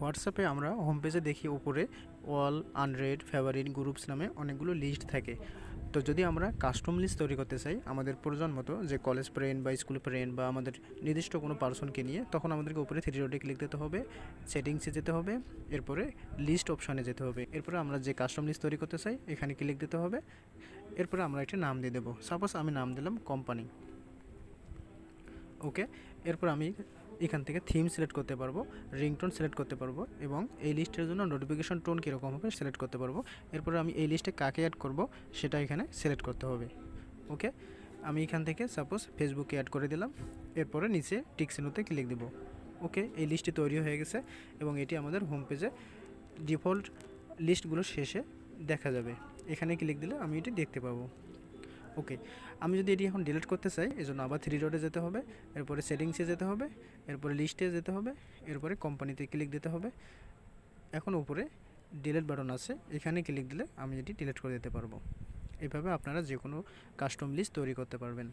হোয়াটসঅ্যাপে আমরা হোম পেজে দেখি উপরে অল, আনরেড, ফেভারিট, গ্রুপস নামে অনেকগুলো লিস্ট থাকে। তো যদি আমরা কাস্টম লিস্ট তৈরি করতে চাই আমাদের প্রয়োজন মতো, যে কলেজ ফ্রেন্ড বা স্কুল ফ্রেন্ড বা আমাদের নির্দিষ্ট কোনো পার্সনকে নিয়ে, তখন আমাদেরকে উপরে থ্রি ডটে ক্লিক দিতে হবে, সেটিংসে যেতে হবে, এরপরে লিস্ট অপশানে যেতে হবে। এরপরে আমরা যে কাস্টম লিস্ট তৈরি করতে চাই এখানে ক্লিক দিতে হবে। এরপরে আমরা একটি নাম দিয়ে দেবো, সাপোজ আমি নাম দিলাম কোম্পানি। ওকে, এরপর আমি এখান থেকে থিম সিলেক্ট করতে পারবো, রিংটোন সিলেক্ট করতে পারবো এবং এই লিস্টের জন্য নোটিফিকেশন টোন কীরকম হবে সিলেক্ট করতে পারবো। এরপর আমি এই লিস্টে কাকে অ্যাড করব সেটা এখানে সিলেক্ট করতে হবে। ওকে, আমি এখান থেকে সাপোজ ফেসবুকে অ্যাড করে দিলাম, এরপরে নিচে টিক চিহ্নতে ক্লিক দেবো। ওকে, এই লিস্টটি তৈরি হয়ে গেছে এবং এটি আমাদের হোম পেজে ডিফল্ট লিস্টগুলো শেষে দেখা যাবে। এখানে ক্লিক দিলে আমি এটি দেখতে পাবো। ওকে, আমি যদি এটি এখন ডিলিট করতে চাই এজন্য আবার থ্রি ডটে যেতে হবে, এরপরে সেটিংসে যেতে হবে, এরপরে লিস্টে যেতে হবে, এরপরে কোম্পানিতে ক্লিক দিতে হবে। এখন উপরে ডিলিট বাটন আছে, এখানে ক্লিক দিলে আমি এটি ডিলিট করে দিতে পারবো। এইভাবে আপনারা যে কোনো কাস্টম লিস্ট তৈরি করতে পারবেন।